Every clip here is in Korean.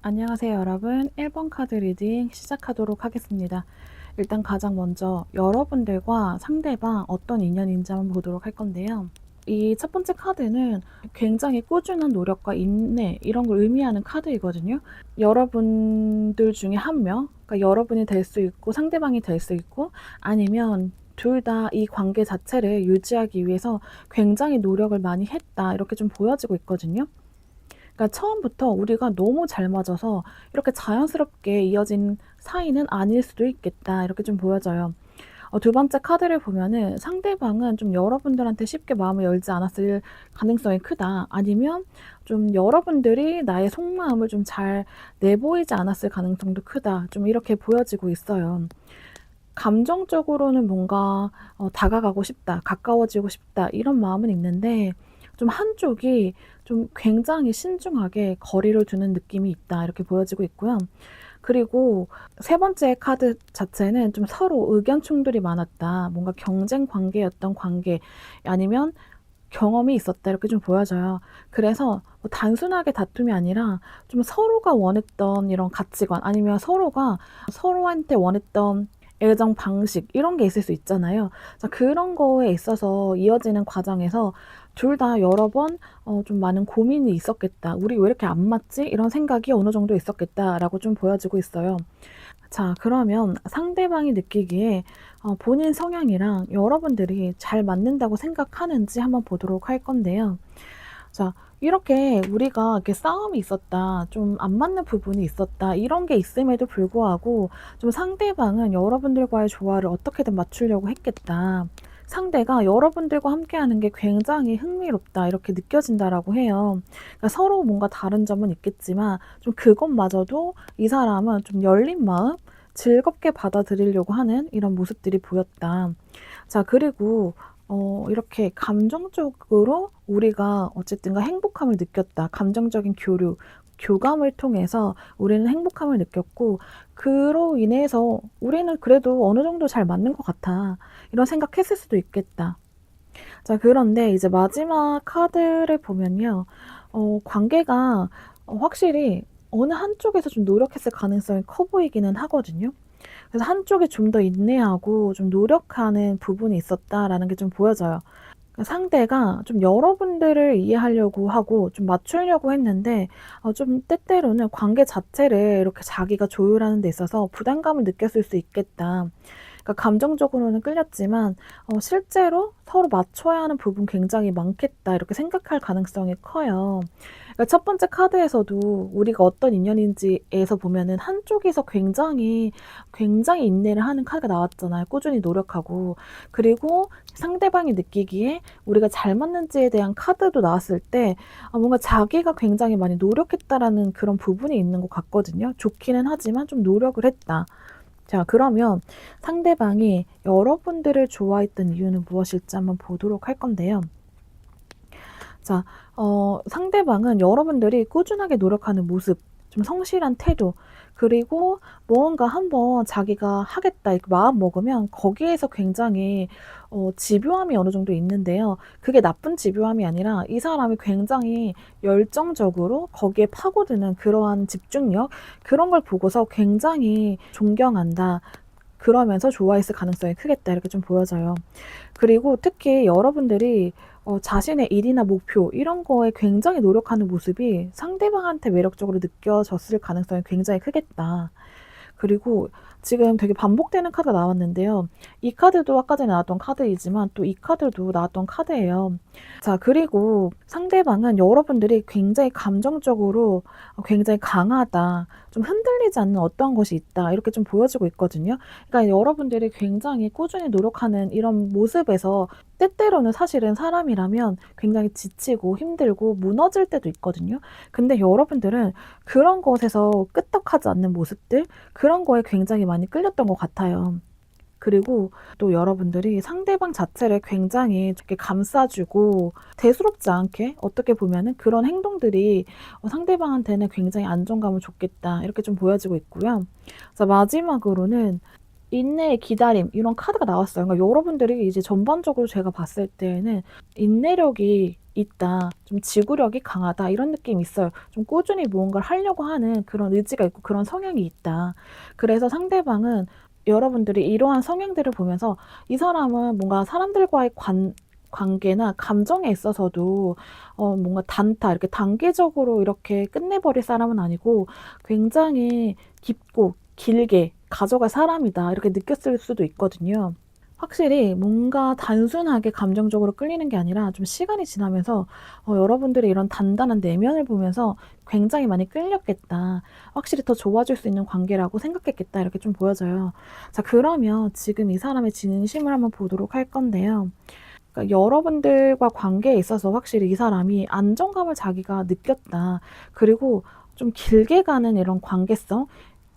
안녕하세요, 여러분. 1번 카드 리딩 시작하도록 하겠습니다. 일단 가장 먼저 여러분들과 상대방 어떤 인연인지 한번 보도록 할 건데요. 이 첫 번째 카드는 굉장히 꾸준한 노력과 인내 이런 걸 의미하는 카드이거든요. 여러분들 중에 한 명, 그러니까 여러분이 될 수 있고 상대방이 될 수 있고 아니면 둘 다 이 관계 자체를 유지하기 위해서 굉장히 노력을 많이 했다 이렇게 좀 보여지고 있거든요. 그러니까 처음부터 우리가 너무 잘 맞아서 이렇게 자연스럽게 이어진 사이는 아닐 수도 있겠다 이렇게 좀 보여져요. 두 번째 카드를 보면은 상대방은 좀 여러분들한테 쉽게 마음을 열지 않았을 가능성이 크다. 아니면 좀 여러분들이 나의 속마음을 좀 잘 내보이지 않았을 가능성도 크다. 좀 이렇게 보여지고 있어요. 감정적으로는 뭔가 다가가고 싶다, 가까워지고 싶다 이런 마음은 있는데 좀 한쪽이 좀 굉장히 신중하게 거리를 두는 느낌이 있다 이렇게 보여지고 있고요. 그리고 세 번째 카드 자체는 좀 서로 의견 충돌이 많았다. 뭔가 경쟁 관계였던 관계 아니면 경험이 있었다 이렇게 좀 보여져요. 그래서 뭐 단순하게 다툼이 아니라 좀 서로가 원했던 이런 가치관 아니면 서로가 서로한테 원했던 애정 방식 이런 게 있을 수 있잖아요. 자 그런 거에 있어서 이어지는 과정에서 둘 다 여러 번 좀 많은 고민이 있었겠다. '우리 왜 이렇게 안 맞지?' 이런 생각이 어느 정도 있었겠다라고 좀 보여지고 있어요. 자 그러면 상대방이 느끼기에 본인 성향이랑 여러분들이 잘 맞는다고 생각하는지 한번 보도록 할 건데요. 자 이렇게 우리가 이렇게 싸움이 있었다, 좀 안 맞는 부분이 있었다 이런 게 있음에도 불구하고 좀 상대방은 여러분들과의 조화를 어떻게든 맞추려고 했겠다. 상대가 여러분들과 함께하는 게 굉장히 흥미롭다 이렇게 느껴진다라고 해요. 그러니까 서로 뭔가 다른 점은 있겠지만 좀 그것마저도 이 사람은 좀 열린 마음, 즐겁게 받아들이려고 하는 이런 모습들이 보였다. 자 그리고 이렇게 감정적으로 우리가 어쨌든가 행복함을 느꼈다. 감정적인 교류, 교감을 통해서 우리는 행복함을 느꼈고 그로 인해서 '우리는 그래도 어느 정도 잘 맞는 것 같아.' 이런 생각했을 수도 있겠다. 자 그런데 이제 마지막 카드를 보면요. 관계가 확실히 어느 한쪽에서 좀 노력했을 가능성이 커 보이기는 하거든요. 그래서 한쪽이 좀 더 인내하고 좀 노력하는 부분이 있었다라는 게 좀 보여져요. 상대가 좀 여러분들을 이해하려고 하고 좀 맞추려고 했는데 좀 때때로는 관계 자체를 이렇게 자기가 조율하는 데 있어서 부담감을 느꼈을 수 있겠다. 그러니까 감정적으로는 끌렸지만 실제로 '서로 맞춰야 하는 부분 굉장히 많겠다.' 이렇게 생각할 가능성이 커요. 그러니까 첫 번째 카드에서도 우리가 어떤 인연인지에서 보면은 한쪽에서 굉장히 인내를 하는 카드가 나왔잖아요, 꾸준히 노력하고. 그리고 상대방이 느끼기에 우리가 잘 맞는지에 대한 카드도 나왔을 때 뭔가 자기가 굉장히 많이 노력했다라는 그런 부분이 있는 것 같거든요. 좋기는 하지만 좀 노력을 했다. 자 그러면 상대방이 여러분들을 좋아했던 이유는 무엇일지 한번 보도록 할 건데요. 자 상대방은 여러분들이 꾸준하게 노력하는 모습, 좀 성실한 태도, 그리고 무언가 한번 자기가 하겠다 이렇게 마음먹으면 거기에서 굉장히 집요함이 어느 정도 있는데요. 그게 나쁜 집요함이 아니라 이 사람이 굉장히 열정적으로 거기에 파고드는 그러한 집중력 그런 걸 보고서 굉장히 존경한다. 그러면서 좋아했을 가능성이 크겠다 이렇게 좀 보여져요. 그리고 특히 여러분들이 자신의 일이나 목표 이런 거에 굉장히 노력하는 모습이 상대방한테 매력적으로 느껴졌을 가능성이 굉장히 크겠다. 그리고 지금 되게 반복되는 카드가 나왔는데요. 이 카드도 아까 전에 나왔던 카드이지만 또 이 카드도 나왔던 카드예요. 자 그리고 상대방은 여러분들이 굉장히 감정적으로 굉장히 강하다. 좀 흔들리지 않는 어떠한 것이 있다. 이렇게 좀 보여지고 있거든요. 그러니까 여러분들이 굉장히 꾸준히 노력하는 이런 모습에서 때때로는 사실은 사람이라면 굉장히 지치고 힘들고 무너질 때도 있거든요. 근데 여러분들은 그런 것에서 끄떡하지 않는 모습들 그런 거에 굉장히 많이 끌렸던 것 같아요. 그리고 또 여러분들이 상대방 자체를 굉장히 이렇게 감싸주고 대수롭지 않게 어떻게 보면은 그런 행동들이 상대방한테는 굉장히 안정감을 줬겠다 이렇게 좀 보여지고 있고요. 자 마지막으로는 인내의 기다림 이런 카드가 나왔어요. 그러니까 여러분들이 이제 전반적으로 제가 봤을 때에는 인내력이 있다. 좀 지구력이 강하다. 이런 느낌이 있어요. 좀 꾸준히 무언가를 하려고 하는 그런 의지가 있고 그런 성향이 있다. 그래서 상대방은 여러분들이 이러한 성향들을 보면서 이 사람은 뭔가 사람들과의 관계나 감정에 있어서도 뭔가 단타 이렇게 단계적으로 이렇게 끝내버릴 사람은 아니고 굉장히 깊고 길게 가져갈 사람이다. 이렇게 느꼈을 수도 있거든요. 확실히 뭔가 단순하게 감정적으로 끌리는 게 아니라 좀 시간이 지나면서 여러분들의 이런 단단한 내면을 보면서 굉장히 많이 끌렸겠다. 확실히 더 좋아질 수 있는 관계라고 생각했겠다. 이렇게 좀 보여져요. 자, 그러면 지금 이 사람의 진심을 한번 보도록 할 건데요. 그러니까 여러분들과 관계에 있어서 확실히 이 사람이 안정감을 자기가 느꼈다. 그리고 좀 길게 가는 이런 관계성,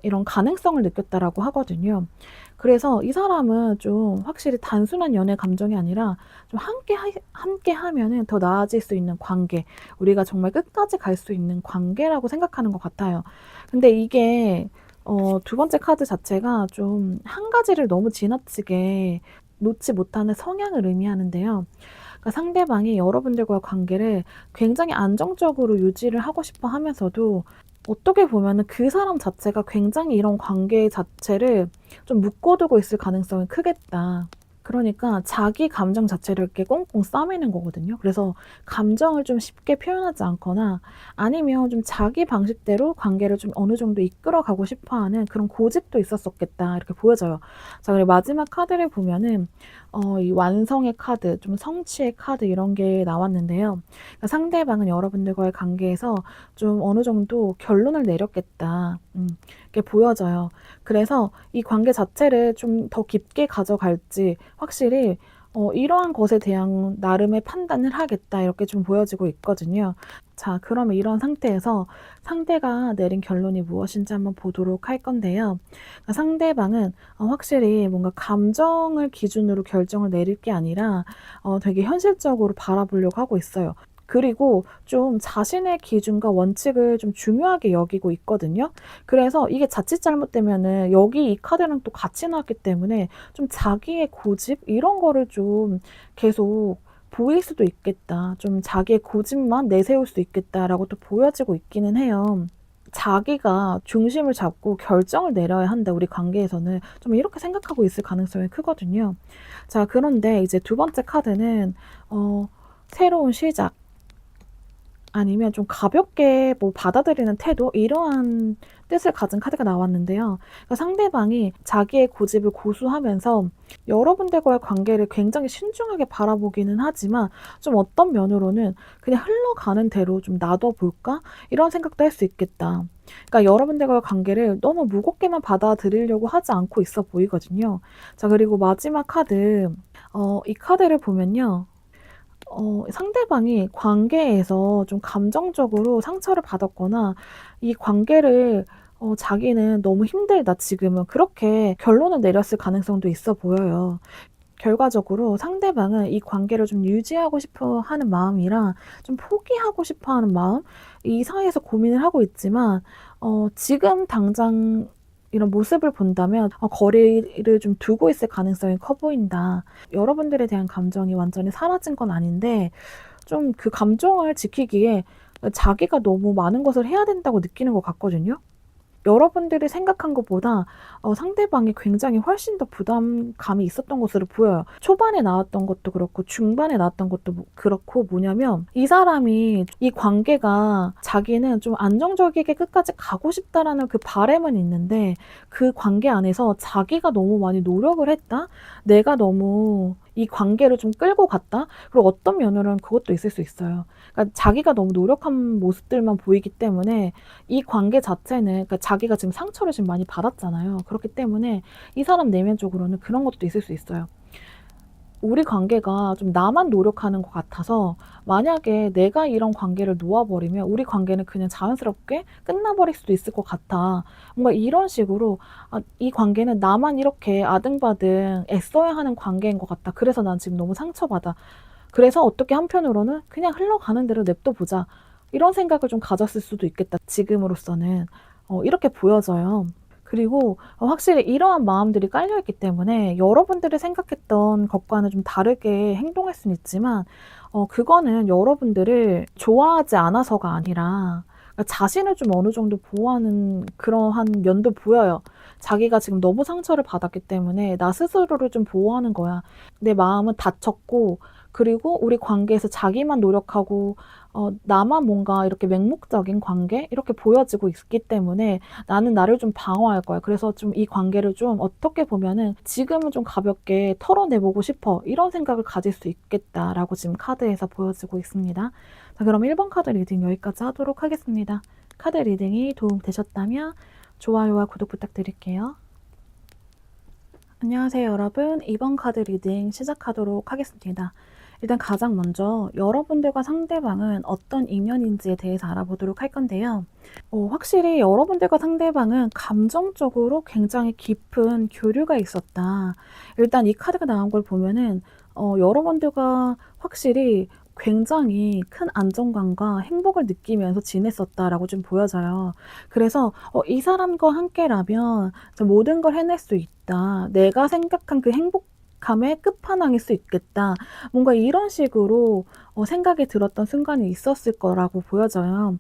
이런 가능성을 느꼈다라고 하거든요. 그래서 이 사람은 좀 확실히 단순한 연애 감정이 아니라 좀 함께 하면은 더 나아질 수 있는 관계, 우리가 정말 끝까지 갈 수 있는 관계라고 생각하는 것 같아요. 근데 이게 두 번째 카드 자체가 좀 한 가지를 너무 지나치게 놓지 못하는 성향을 의미하는데요. 그러니까 상대방이 여러분들과의 관계를 굉장히 안정적으로 유지를 하고 싶어 하면서도 어떻게 보면은 그 사람 자체가 굉장히 이런 관계 자체를 좀 묶어두고 있을 가능성이 크겠다. 그러니까 자기 감정 자체를 이렇게 꽁꽁 싸매는 거거든요. 그래서 감정을 좀 쉽게 표현하지 않거나 아니면 좀 자기 방식대로 관계를 좀 어느 정도 이끌어 가고 싶어 하는 그런 고집도 있었었겠다. 이렇게 보여져요. 자, 그리고 마지막 카드를 보면은 이 완성의 카드, 좀 성취의 카드 이런 게 나왔는데요. 그러니까 상대방은 여러분들과의 관계에서 좀 어느 정도 결론을 내렸겠다. 이렇게 보여져요. 그래서 이 관계 자체를 좀 더 깊게 가져갈지 확실히 이러한 것에 대한 나름의 판단을 하겠다 이렇게 좀 보여지고 있거든요. 자, 그러면 이런 상태에서 상대가 내린 결론이 무엇인지 한번 보도록 할 건데요. 그러니까 상대방은 확실히 뭔가 감정을 기준으로 결정을 내릴 게 아니라 되게 현실적으로 바라보려고 하고 있어요. 그리고 좀 자신의 기준과 원칙을 좀 중요하게 여기고 있거든요. 그래서 이게 자칫 잘못되면은 여기 이 카드랑 또 같이 나왔기 때문에 좀 자기의 고집 이런 거를 좀 계속 보일 수도 있겠다. 좀 자기의 고집만 내세울 수 있겠다라고 또 보여지고 있기는 해요. 자기가 중심을 잡고 결정을 내려야 한다, 우리 관계에서는. 좀 이렇게 생각하고 있을 가능성이 크거든요. 자, 그런데 이제 두 번째 카드는 새로운 시작, 아니면 좀 가볍게 뭐 받아들이는 태도 이러한 뜻을 가진 카드가 나왔는데요. 그러니까 상대방이 자기의 고집을 고수하면서 여러분들과의 관계를 굉장히 신중하게 바라보기는 하지만 좀 어떤 면으로는 그냥 흘러가는 대로 좀 놔둬 볼까? 이런 생각도 할 수 있겠다. 그러니까 여러분들과의 관계를 너무 무겁게만 받아들이려고 하지 않고 있어 보이거든요. 자, 그리고 마지막 카드, 이 카드를 보면요. 상대방이 관계에서 좀 감정적으로 상처를 받았거나 이 관계를 자기는 너무 힘들다 지금은 그렇게 결론을 내렸을 가능성도 있어 보여요. 결과적으로 상대방은 이 관계를 좀 유지하고 싶어 하는 마음이랑 좀 포기하고 싶어 하는 마음, 이 사이에서 고민을 하고 있지만 지금 당장 이런 모습을 본다면 거리를 좀 두고 있을 가능성이 커 보인다. 여러분들에 대한 감정이 완전히 사라진 건 아닌데 좀 그 감정을 지키기에 자기가 너무 많은 것을 해야 된다고 느끼는 것 같거든요. 여러분들이 생각한 것보다 상대방이 굉장히 훨씬 더 부담감이 있었던 것으로 보여요. 초반에 나왔던 것도 그렇고 중반에 나왔던 것도 그렇고 뭐냐면 이 사람이 이 관계가 자기는 좀 안정적이게 끝까지 가고 싶다라는 그 바람은 있는데 그 관계 안에서 자기가 너무 많이 노력을 했다? 내가 너무 이 관계를 좀 끌고 갔다? 그리고 어떤 면으로는 그것도 있을 수 있어요. 그러니까 자기가 너무 노력한 모습들만 보이기 때문에 이 관계 자체는 그러니까 자기가 지금 상처를 지금 많이 받았잖아요. 그렇기 때문에 이 사람 내면적으로는 그런 것도 있을 수 있어요. 우리 관계가 좀 나만 노력하는 것 같아서 만약에 내가 이런 관계를 놓아버리면 우리 관계는 그냥 자연스럽게 끝나버릴 수도 있을 것 같아. 뭔가 이런 식으로 이 관계는 나만 이렇게 아등바등 애써야 하는 관계인 것 같다. 그래서 난 지금 너무 상처받아. 그래서 어떻게 한편으로는 그냥 흘러가는 대로 냅둬 보자. 이런 생각을 좀 가졌을 수도 있겠다. 지금으로서는. 이렇게 보여져요. 그리고 확실히 이러한 마음들이 깔려 있기 때문에 여러분들이 생각했던 것과는 좀 다르게 행동할 수는 있지만 그거는 여러분들을 좋아하지 않아서가 아니라 그러니까 자신을 좀 어느 정도 보호하는 그러한 면도 보여요. 자기가 지금 너무 상처를 받았기 때문에 '나 스스로를 좀 보호하는 거야. 내 마음은 다쳤고 그리고 우리 관계에서 자기만 노력하고 나만 뭔가 이렇게 맹목적인 관계 이렇게 보여지고 있기 때문에 나는 나를 좀 방어할 거야. 그래서 좀 이 관계를 좀 어떻게 보면은 지금은 좀 가볍게 털어내 보고 싶어. 이런 생각을 가질 수 있겠다라고 지금 카드에서 보여지고 있습니다. 자, 그럼 1번 카드 리딩 여기까지 하도록 하겠습니다. 카드 리딩이 도움되셨다면 좋아요와 구독 부탁드릴게요. 안녕하세요, 여러분. 2번 카드 리딩 시작하도록 하겠습니다. 일단 가장 먼저 여러분들과 상대방은 어떤 인연인지에 대해서 알아보도록 할 건데요. 확실히 여러분들과 상대방은 감정적으로 굉장히 깊은 교류가 있었다. 일단 이 카드가 나온 걸 보면은 여러분들과 확실히 굉장히 큰 안정감과 행복을 느끼면서 지냈었다라고 좀 보여져요. 그래서 이 사람과 함께라면 모든 걸 해낼 수 있다. 내가 생각한 그 행복감의 끝판왕일 수 있겠다. 뭔가 이런 식으로 생각이 들었던 순간이 있었을 거라고 보여져요.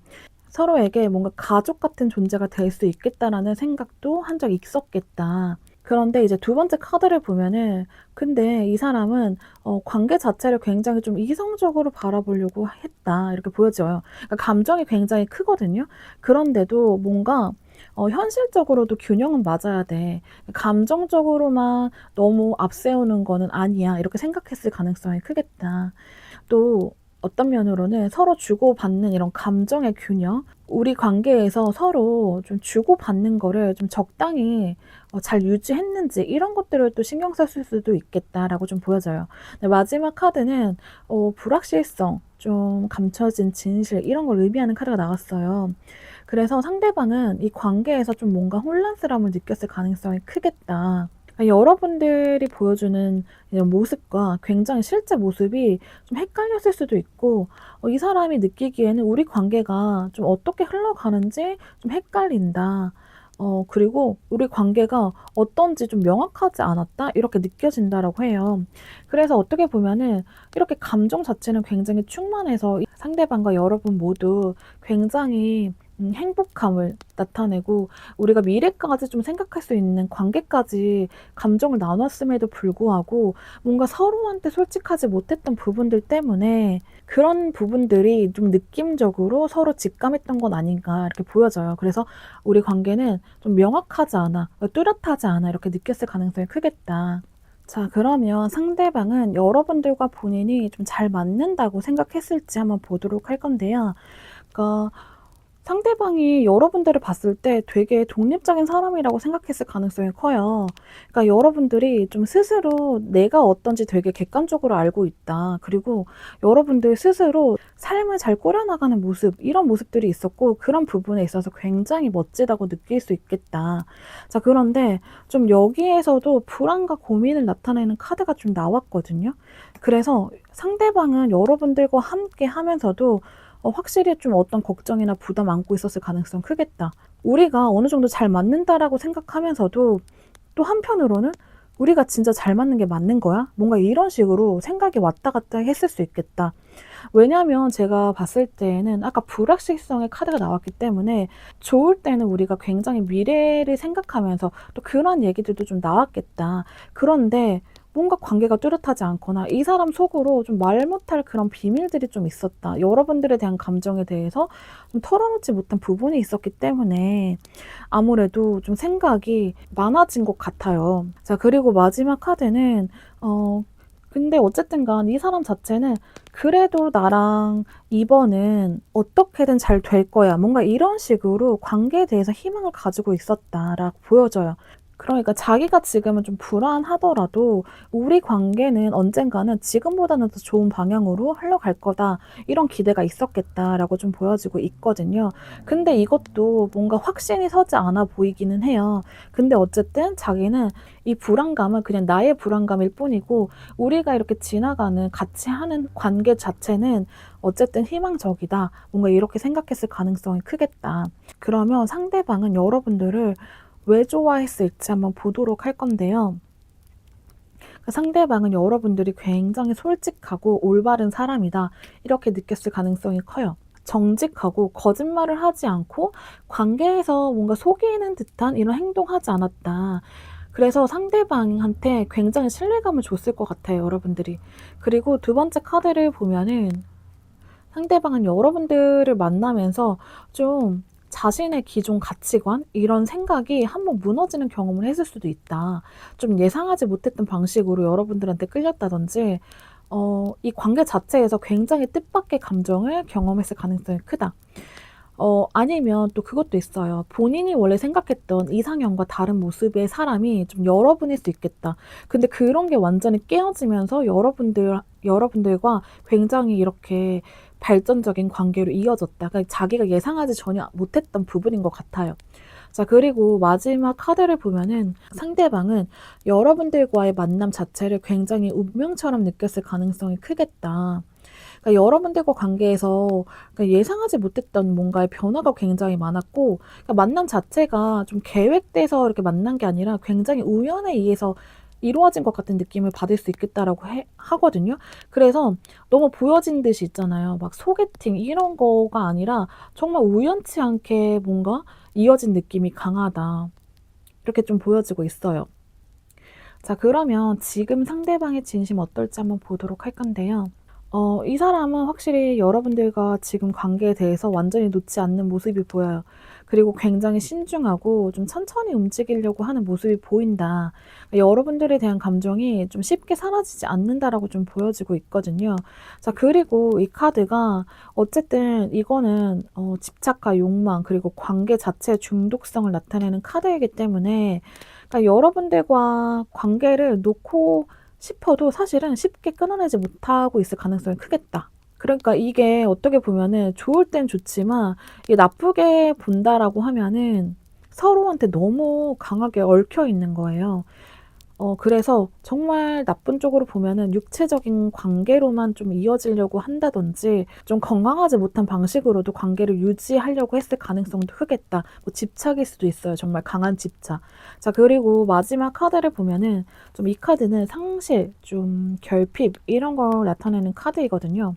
서로에게 뭔가 가족 같은 존재가 될 수 있겠다라는 생각도 한 적이 있었겠다. 그런데 이제 두 번째 카드를 보면은 근데 이 사람은 관계 자체를 굉장히 좀 이성적으로 바라보려고 했다. 이렇게 보여져요. 그러니까 감정이 굉장히 크거든요. 그런데도 뭔가 현실적으로도 균형은 맞아야 돼. 감정적으로만 너무 앞세우는 거는 아니야. 이렇게 생각했을 가능성이 크겠다. 또 어떤 면으로는 서로 주고받는 이런 감정의 균형, 우리 관계에서 서로 좀 주고받는 거를 좀 적당히 잘 유지했는지 이런 것들을 또 신경 썼을 수도 있겠다라고 좀 보여져요. 네, 마지막 카드는 불확실성, 좀 감춰진 진실 이런 걸 의미하는 카드가 나왔어요. 그래서 상대방은 이 관계에서 좀 뭔가 혼란스러움을 느꼈을 가능성이 크겠다. 여러분들이 보여주는 이런 모습과 굉장히 실제 모습이 좀 헷갈렸을 수도 있고 이 사람이 느끼기에는 우리 관계가 좀 어떻게 흘러가는지 좀 헷갈린다. 그리고 우리 관계가 어떤지 좀 명확하지 않았다 이렇게 느껴진다라고 해요. 그래서 어떻게 보면은 이렇게 감정 자체는 굉장히 충만해서 이 상대방과 여러분 모두 굉장히 행복감을 나타내고 우리가 미래까지 좀 생각할 수 있는 관계까지 감정을 나눴음에도 불구하고 뭔가 서로한테 솔직하지 못했던 부분들 때문에 그런 부분들이 좀 느낌적으로 서로 직감했던 건 아닌가 이렇게 보여져요. 그래서 우리 관계는 좀 명확하지 않아, 뚜렷하지 않아 이렇게 느꼈을 가능성이 크겠다. 자, 그러면 상대방은 여러분들과 본인이 좀 잘 맞는다고 생각했을지 한번 보도록 할 건데요. 그러니까 상대방이 여러분들을 봤을 때 되게 독립적인 사람이라고 생각했을 가능성이 커요. 그러니까 여러분들이 좀 스스로 내가 어떤지 되게 객관적으로 알고 있다. 그리고 여러분들 스스로 삶을 잘 꾸려나가는 모습, 이런 모습들이 있었고, 그런 부분에 있어서 굉장히 멋지다고 느낄 수 있겠다. 자, 그런데 좀 여기에서도 불안과 고민을 나타내는 카드가 좀 나왔거든요. 그래서 상대방은 여러분들과 함께 하면서도 확실히 좀 어떤 걱정이나 부담 안고 있었을 가능성 크겠다. 우리가 어느 정도 잘 맞는다라고 생각하면서도 또 한편으로는 '우리가 진짜 잘 맞는 게 맞는 거야?' 뭔가 이런 식으로 생각이 왔다 갔다 했을 수 있겠다. 왜냐하면 제가 봤을 때에는 아까 불확실성의 카드가 나왔기 때문에 좋을 때는 우리가 굉장히 미래를 생각하면서 또 그런 얘기들도 좀 나왔겠다. 그런데 뭔가 관계가 뚜렷하지 않거나 이 사람 속으로 좀 말 못할 그런 비밀들이 좀 있었다. 여러분들에 대한 감정에 대해서 좀 털어놓지 못한 부분이 있었기 때문에 아무래도 좀 생각이 많아진 것 같아요. 자, 그리고 마지막 카드는 근데 어쨌든 간 이 사람 자체는 '그래도 나랑 이번은 어떻게든 잘 될 거야.' 뭔가 이런 식으로 관계에 대해서 희망을 가지고 있었다라고 보여져요. 그러니까 자기가 지금은 좀 불안하더라도 '우리 관계는 언젠가는 지금보다는 더 좋은 방향으로 흘러갈 거다.' 이런 기대가 있었겠다라고 좀 보여지고 있거든요. 근데 이것도 뭔가 확신이 서지 않아 보이기는 해요. 근데 어쨌든 자기는 이 불안감은 그냥 나의 불안감일 뿐이고 우리가 이렇게 지나가는 같이 하는 관계 자체는 어쨌든 희망적이다. 뭔가 이렇게 생각했을 가능성이 크겠다. 그러면 상대방은 여러분들을 왜 좋아했을지 한번 보도록 할 건데요. 상대방은 여러분들이 굉장히 솔직하고 올바른 사람이다, 이렇게 느꼈을 가능성이 커요. 정직하고 거짓말을 하지 않고 관계에서 뭔가 속이는 듯한 이런 행동하지 않았다. 그래서 상대방한테 굉장히 신뢰감을 줬을 것 같아요, 여러분들이. 그리고 두 번째 카드를 보면은 상대방은 여러분들을 만나면서 좀 자신의 기존 가치관, 이런 생각이 한번 무너지는 경험을 했을 수도 있다. 좀 예상하지 못했던 방식으로 여러분들한테 끌렸다든지, 이 관계 자체에서 굉장히 뜻밖의 감정을 경험했을 가능성이 크다. 아니면 또 그것도 있어요. 본인이 원래 생각했던 이상형과 다른 모습의 사람이 좀 여러분일 수 있겠다. 근데 그런 게 완전히 깨어지면서 여러분들과 굉장히 이렇게 발전적인 관계로 이어졌다. 그러니까 자기가 예상하지 전혀 못했던 부분인 것 같아요. 자, 그리고 마지막 카드를 보면은 상대방은 여러분들과의 만남 자체를 굉장히 운명처럼 느꼈을 가능성이 크겠다. 그러니까 여러분들과 관계에서 그러니까 예상하지 못했던 뭔가의 변화가 굉장히 많았고, 그러니까 만남 자체가 좀 계획돼서 이렇게 만난 게 아니라 굉장히 우연에 의해서 이루어진 것 같은 느낌을 받을 수 있겠다라고 하거든요. 그래서 너무 보여진 듯이 있잖아요. 막 소개팅 이런 거가 아니라 정말 우연치 않게 뭔가 이어진 느낌이 강하다, 이렇게 좀 보여지고 있어요. 자, 그러면 지금 상대방의 진심 어떨지 한번 보도록 할 건데요. 이 사람은 확실히 여러분들과 지금 관계에 대해서 완전히 놓지 않는 모습이 보여요. 그리고 굉장히 신중하고 좀 천천히 움직이려고 하는 모습이 보인다. 여러분들에 대한 감정이 좀 쉽게 사라지지 않는다라고 좀 보여지고 있거든요. 자, 그리고 이 카드가 어쨌든 이거는 집착과 욕망, 그리고 관계 자체의 중독성을 나타내는 카드이기 때문에, 그러니까 여러분들과 관계를 놓고 싶어도 사실은 쉽게 끊어내지 못하고 있을 가능성이 크겠다. 그러니까 이게 어떻게 보면은 좋을 땐 좋지만, 이게 나쁘게 본다라고 하면은 서로한테 너무 강하게 얽혀 있는 거예요. 그래서 정말 나쁜 쪽으로 보면은 육체적인 관계로만 좀 이어지려고 한다든지, 좀 건강하지 못한 방식으로도 관계를 유지하려고 했을 가능성도 크겠다. 뭐 집착일 수도 있어요. 정말 강한 집착. 자, 그리고 마지막 카드를 보면은 좀 이 카드는 상실, 좀 결핍 이런 걸 나타내는 카드이거든요.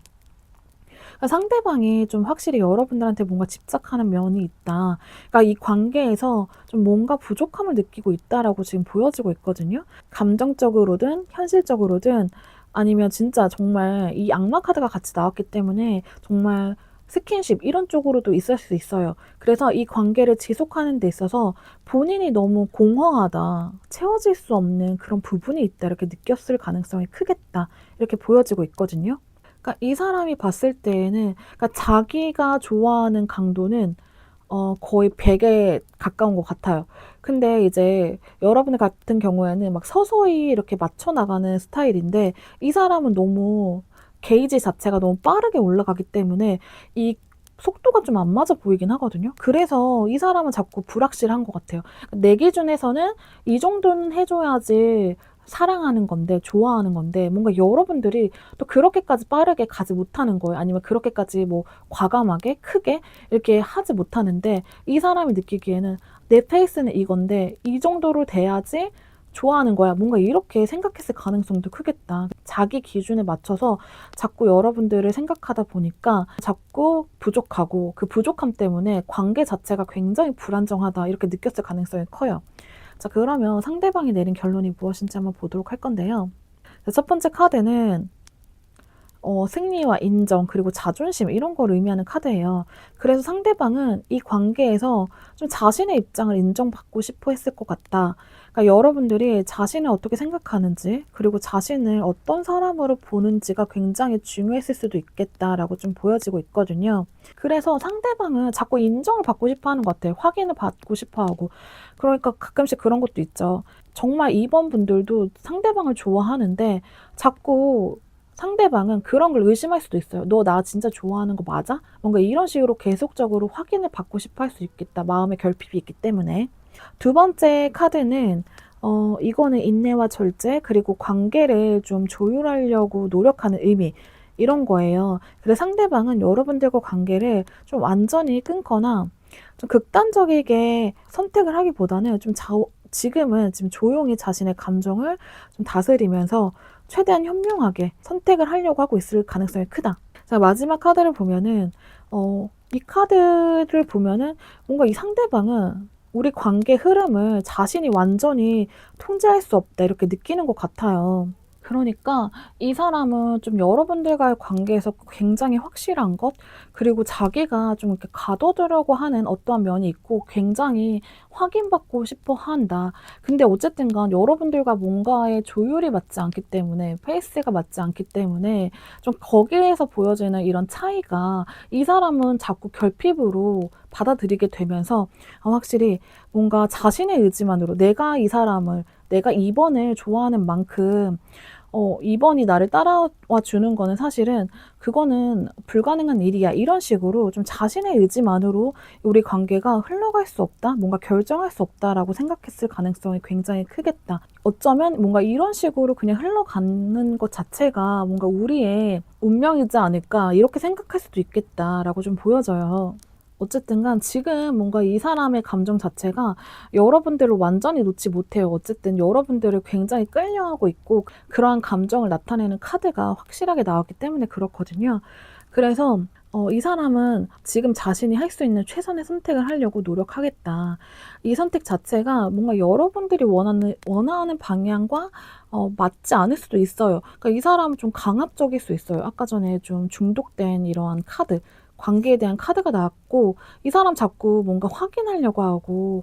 그러니까 상대방이 좀 확실히 여러분들한테 뭔가 집착하는 면이 있다. 그러니까 이 관계에서 좀 뭔가 부족함을 느끼고 있다라고 지금 보여지고 있거든요. 감정적으로든 현실적으로든, 아니면 진짜 정말 이 악마 카드가 같이 나왔기 때문에 정말 스킨십 이런 쪽으로도 있을 수 있어요. 그래서 이 관계를 지속하는 데 있어서 본인이 너무 공허하다, 채워질 수 없는 그런 부분이 있다, 이렇게 느꼈을 가능성이 크겠다, 이렇게 보여지고 있거든요. 그러니까 이 사람이 봤을 때에는, 그러니까 자기가 좋아하는 강도는 거의 100에 가까운 것 같아요. 근데 이제 여러분 같은 경우에는 막 서서히 이렇게 맞춰 나가는 스타일인데, 이 사람은 너무 게이지 자체가 너무 빠르게 올라가기 때문에 이 속도가 좀 안 맞아 보이긴 하거든요. 그래서 이 사람은 자꾸 불확실한 것 같아요. 내 기준에서는 이 정도는 해줘야지 사랑하는 건데, 좋아하는 건데, 뭔가 여러분들이 또 그렇게까지 빠르게 가지 못하는 거예요. 아니면 그렇게까지 뭐 과감하게 크게 이렇게 하지 못하는데, 이 사람이 느끼기에는 내 페이스는 이건데 이 정도로 돼야지 좋아하는 거야, 뭔가 이렇게 생각했을 가능성도 크겠다. 자기 기준에 맞춰서 자꾸 여러분들을 생각하다 보니까 자꾸 부족하고, 그 부족함 때문에 관계 자체가 굉장히 불안정하다, 이렇게 느꼈을 가능성이 커요. 자, 그러면 상대방이 내린 결론이 무엇인지 한번 보도록 할 건데요. 첫 번째 카드는 승리와 인정, 그리고 자존심 이런 걸 의미하는 카드예요. 그래서 상대방은 이 관계에서 좀 자신의 입장을 인정받고 싶어 했을 것 같다. 그러니까 여러분들이 자신을 어떻게 생각하는지, 그리고 자신을 어떤 사람으로 보는지가 굉장히 중요했을 수도 있겠다라고 좀 보여지고 있거든요. 그래서 상대방은 자꾸 인정을 받고 싶어 하는 것 같아요. 확인을 받고 싶어 하고. 그러니까 가끔씩 그런 것도 있죠. 정말 2번 분들도 상대방을 좋아하는데 자꾸 상대방은 그런 걸 의심할 수도 있어요. "너 나 진짜 좋아하는 거 맞아?" 뭔가 이런 식으로 계속적으로 확인을 받고 싶어 할 수 있겠다, 마음의 결핍이 있기 때문에. 두 번째 카드는 이거는 인내와 절제, 그리고 관계를 좀 조율하려고 노력하는 의미, 이런 거예요. 그래서 상대방은 여러분들과 관계를 좀 완전히 끊거나 좀 극단적이게 선택을 하기보다는 지금은 지금 조용히 자신의 감정을 좀 다스리면서 최대한 현명하게 선택을 하려고 하고 있을 가능성이 크다. 자, 마지막 카드를 보면은 이 카드를 보면은 뭔가 이 상대방은 우리 관계 흐름을 자신이 완전히 통제할 수 없다 이렇게 느끼는 것 같아요. 그러니까 이 사람은 좀 여러분들과의 관계에서 굉장히 확실한 것, 그리고 자기가 좀 이렇게 가둬두려고 하는 어떠한 면이 있고 굉장히 확인받고 싶어 한다. 근데 어쨌든 간 여러분들과 뭔가의 조율이 맞지 않기 때문에, 페이스가 맞지 않기 때문에 좀 거기에서 보여지는 이런 차이가 이 사람은 자꾸 결핍으로 받아들이게 되면서 확실히 뭔가 자신의 의지만으로 내가 2번을 좋아하는 만큼 2번이 나를 따라와 주는 거는 사실은 그거는 불가능한 일이야. 이런 식으로 좀 자신의 의지만으로 우리 관계가 흘러갈 수 없다, 뭔가 결정할 수 없다라고 생각했을 가능성이 굉장히 크겠다. 어쩌면 뭔가 이런 식으로 그냥 흘러가는 것 자체가 뭔가 우리의 운명이지 않을까, 이렇게 생각할 수도 있겠다라고 좀 보여져요. 어쨌든 간 지금 뭔가 이 사람의 감정 자체가 여러분들을 완전히 놓지 못해요. 어쨌든 여러분들을 굉장히 끌려하고 있고 그러한 감정을 나타내는 카드가 확실하게 나왔기 때문에 그렇거든요. 그래서 이 사람은 지금 자신이 할 수 있는 최선의 선택을 하려고 노력하겠다. 이 선택 자체가 뭔가 여러분들이 원하는 방향과 맞지 않을 수도 있어요. 그러니까 이 사람은 좀 강압적일 수 있어요. 아까 전에 좀 중독된 이러한 카드, 관계에 대한 카드가 나왔고, 이 사람 자꾸 뭔가 확인하려고 하고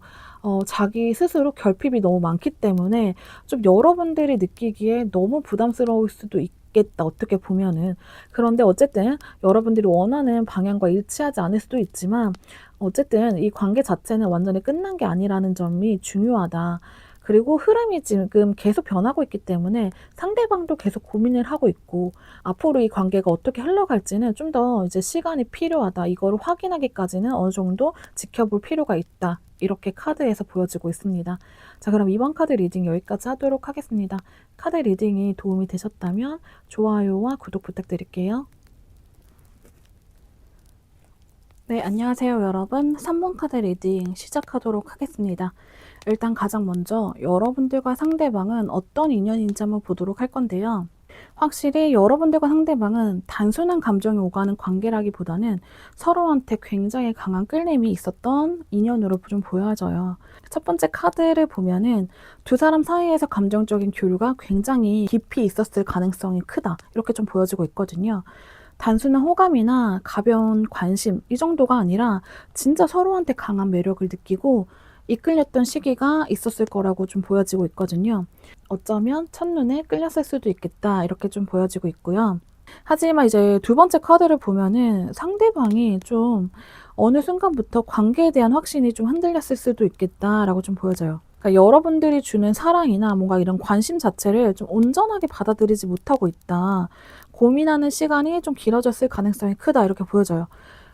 자기 스스로 결핍이 너무 많기 때문에 좀 여러분들이 느끼기에 너무 부담스러울 수도 있겠다, 어떻게 보면은. 그런데 어쨌든 여러분들이 원하는 방향과 일치하지 않을 수도 있지만 어쨌든 이 관계 자체는 완전히 끝난 게 아니라는 점이 중요하다. 그리고 흐름이 지금 계속 변하고 있기 때문에 상대방도 계속 고민을 하고 있고 앞으로 이 관계가 어떻게 흘러갈지는 좀 더 이제 시간이 필요하다. 이거를 확인하기까지는 어느 정도 지켜볼 필요가 있다. 이렇게 카드에서 보여지고 있습니다. 자, 그럼 이번 카드 리딩 여기까지 하도록 하겠습니다. 카드 리딩이 도움이 되셨다면 좋아요와 구독 부탁드릴게요. 네, 안녕하세요 여러분. 3번 카드 리딩 시작하도록 하겠습니다. 일단 가장 먼저 여러분들과 상대방은 어떤 인연인지 한번 보도록 할 건데요. 확실히 여러분들과 상대방은 단순한 감정이 오가는 관계라기보다는 서로한테 굉장히 강한 끌림이 있었던 인연으로 좀 보여져요. 첫 번째 카드를 보면은 두 사람 사이에서 감정적인 교류가 굉장히 깊이 있었을 가능성이 크다. 이렇게 좀 보여지고 있거든요. 단순한 호감이나 가벼운 관심 이 정도가 아니라 진짜 서로한테 강한 매력을 느끼고 이끌렸던 시기가 있었을 거라고 좀 보여지고 있거든요. 어쩌면 첫눈에 끌렸을 수도 있겠다, 이렇게 좀 보여지고 있고요. 하지만 이제 두 번째 카드를 보면은 상대방이 좀 어느 순간부터 관계에 대한 확신이 좀 흔들렸을 수도 있겠다라고 좀 보여져요. 그러니까 여러분들이 주는 사랑이나 뭔가 이런 관심 자체를 좀 온전하게 받아들이지 못하고 있다. 고민하는 시간이 좀 길어졌을 가능성이 크다, 이렇게 보여져요.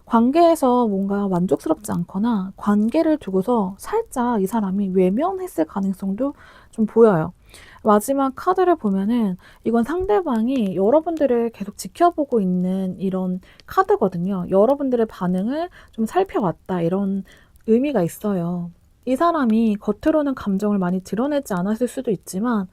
관계에서 뭔가 만족스럽지 않거나 관계를 두고서 살짝 이 사람이 외면했을 가능성도 좀 보여요. 마지막 카드를 보면은 이건 상대방이 여러분들을 계속 지켜보고 있는 이런 카드거든요. 여러분들의 반응을 좀 살펴왔다, 이런 의미가 있어요. 이 사람이 겉으로는 감정을 많이 드러내지 않았을 수도 있지만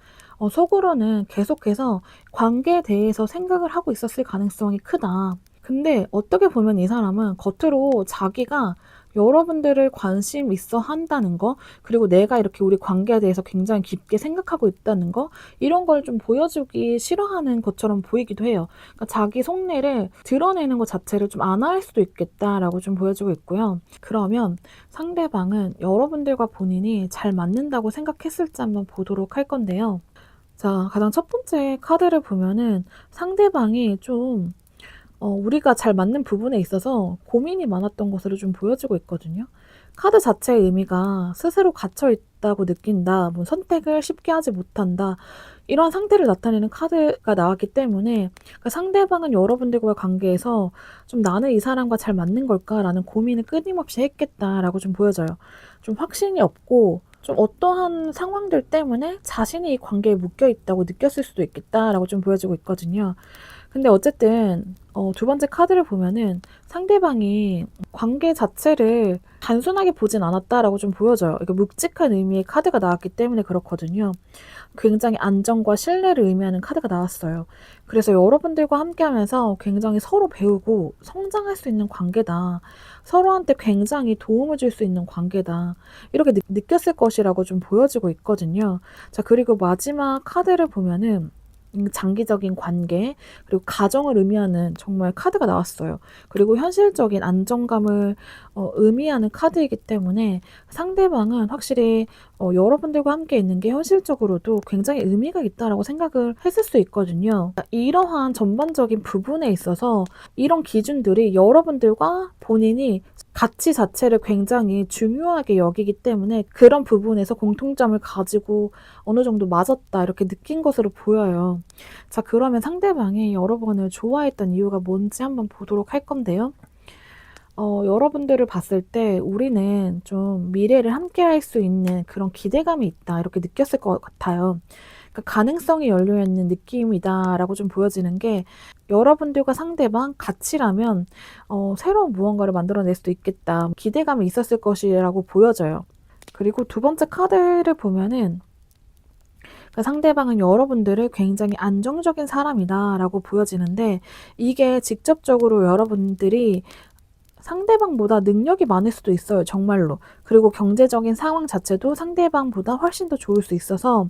속으로는 계속해서 관계에 대해서 생각을 하고 있었을 가능성이 크다. 근데 어떻게 보면 이 사람은 겉으로 자기가 여러분들을 관심 있어 한다는 거, 그리고 내가 이렇게 우리 관계에 대해서 굉장히 깊게 생각하고 있다는 거, 이런 걸 좀 보여주기 싫어하는 것처럼 보이기도 해요. 그러니까 자기 속내를 드러내는 것 자체를 좀 안 할 수도 있겠다라고 좀 보여지고 있고요. 그러면 상대방은 여러분들과 본인이 잘 맞는다고 생각했을지 한번 보도록 할 건데요. 자, 가장 첫 번째 카드를 보면은 상대방이 좀 우리가 잘 맞는 부분에 있어서 고민이 많았던 것으로 좀 보여지고 있거든요. 카드 자체의 의미가 스스로 갇혀 있다고 느낀다, 뭐 선택을 쉽게 하지 못한다, 이런 상태를 나타내는 카드가 나왔기 때문에 그러니까 상대방은 여러분들과의 관계에서 좀 '나는 이 사람과 잘 맞는 걸까?'라는 고민을 끊임없이 했겠다라고 좀 보여져요. 좀 확신이 없고 좀 어떠한 상황들 때문에 자신이 이 관계에 묶여 있다고 느꼈을 수도 있겠다라고 좀 보여지고 있거든요. 근데 어쨌든 두 번째 카드를 보면은 상대방이 관계 자체를 단순하게 보진 않았다라고 좀 보여져요. 이게 묵직한 의미의 카드가 나왔기 때문에 그렇거든요. 굉장히 안정과 신뢰를 의미하는 카드가 나왔어요. 그래서 여러분들과 함께하면서 굉장히 서로 배우고 성장할 수 있는 관계다. 서로한테 굉장히 도움을 줄 수 있는 관계다. 이렇게 느꼈을 것이라고 좀 보여지고 있거든요. 자, 그리고 마지막 카드를 보면은 장기적인 관계, 그리고 가정을 의미하는 정말 카드가 나왔어요. 그리고 현실적인 안정감을 의미하는 카드이기 때문에 상대방은 확실히 여러분들과 함께 있는 게 현실적으로도 굉장히 의미가 있다라고 생각을 했을 수 있거든요. 이러한 전반적인 부분에 있어서 이런 기준들이 여러분들과 본인이 가치 자체를 굉장히 중요하게 여기기 때문에 그런 부분에서 공통점을 가지고 어느 정도 맞았다 이렇게 느낀 것으로 보여요. 자, 그러면 상대방이 여러분을 좋아했던 이유가 뭔지 한번 보도록 할 건데요. 여러분들을 봤을 때 우리는 좀 미래를 함께 할 수 있는 그런 기대감이 있다 이렇게 느꼈을 것 같아요. 그러니까 가능성이 열려 있는 느낌이다라고 좀 보여지는 게 여러분들과 상대방 같이라면 새로운 무언가를 만들어낼 수도 있겠다. 기대감이 있었을 것이라고 보여져요. 그리고 두 번째 카드를 보면은 그러니까 상대방은 여러분들을 굉장히 안정적인 사람이다라고 보여지는데 이게 직접적으로 여러분들이 상대방보다 능력이 많을 수도 있어요, 정말로. 그리고 경제적인 상황 자체도 상대방보다 훨씬 더 좋을 수 있어서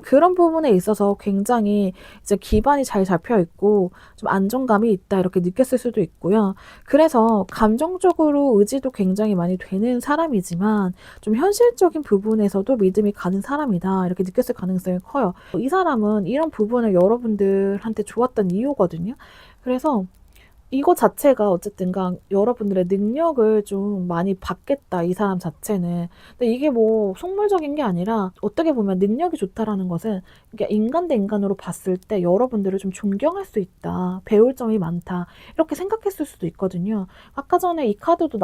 그런 부분에 있어서 굉장히 이제 기반이 잘 잡혀 있고 좀 안정감이 있다 이렇게 느꼈을 수도 있고요. 그래서 감정적으로 의지도 굉장히 많이 되는 사람이지만 좀 현실적인 부분에서도 믿음이 가는 사람이다 이렇게 느꼈을 가능성이 커요. 이 사람은 이런 부분을 여러분들한테 좋았던 이유거든요. 그래서 이거 자체가 어쨌든 간 여러분들의 능력을 좀 많이 받겠다, 이 사람 자체는. 근데 이게 뭐 속물적인 게 아니라 어떻게 보면 능력이 좋다라는 것은 이게 인간 대 인간으로 봤을 때 여러분들을 좀 존경할 수 있다, 배울 점이 많다, 이렇게 생각했을 수도 있거든요. 아까 전에 이 카드도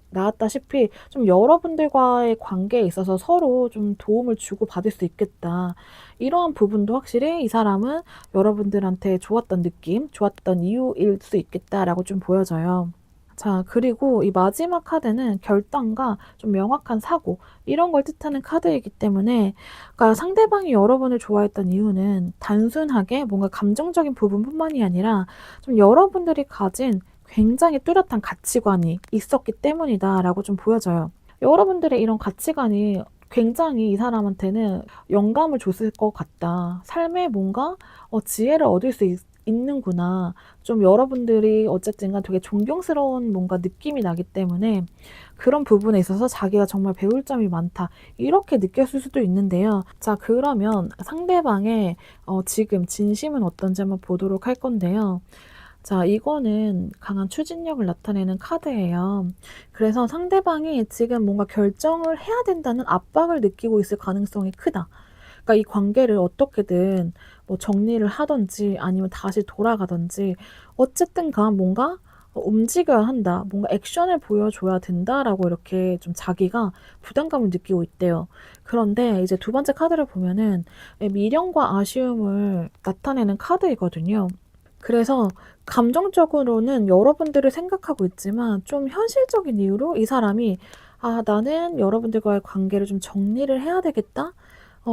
나왔다시피 좀 여러분들과의 관계에 있어서 서로 좀 도움을 주고 받을 수 있겠다. 이러한 부분도 확실히 이 사람은 여러분들한테 좋았던 느낌, 좋았던 이유일 수 있겠다라고 좀 보여져요. 자, 그리고 이 마지막 카드는 결단과 좀 명확한 사고, 이런 걸 뜻하는 카드이기 때문에, 그러니까 상대방이 여러분을 좋아했던 이유는 단순하게 뭔가 감정적인 부분뿐만이 아니라 좀 여러분들이 가진 굉장히 뚜렷한 가치관이 있었기 때문이다라고 좀 보여져요. 여러분들의 이런 가치관이 굉장히 이 사람한테는 영감을 줬을 것 같다. 삶에 뭔가 지혜를 얻을 수 있는구나. 좀 여러분들이 어쨌든 간 되게 존경스러운 뭔가 느낌이 나기 때문에 그런 부분에 있어서 자기가 정말 배울 점이 많다. 이렇게 느꼈을 수도 있는데요. 자, 그러면 상대방의 지금 진심은 어떤지 한번 보도록 할 건데요. 자, 이거는 강한 추진력을 나타내는 카드예요. 그래서 상대방이 지금 뭔가 결정을 해야 된다는 압박을 느끼고 있을 가능성이 크다. 그러니까 이 관계를 어떻게든 뭐 정리를 하든지 아니면 다시 돌아가든지 어쨌든 간 뭔가 움직여야 한다. 뭔가 액션을 보여줘야 된다라고 이렇게 좀 자기가 부담감을 느끼고 있대요. 그런데 이제 두 번째 카드를 보면은 미련과 아쉬움을 나타내는 카드이거든요. 그래서 감정적으로는 여러분들을 생각하고 있지만 좀 현실적인 이유로 이 사람이 '아 나는 여러분들과의 관계를 좀 정리를 해야 되겠다.'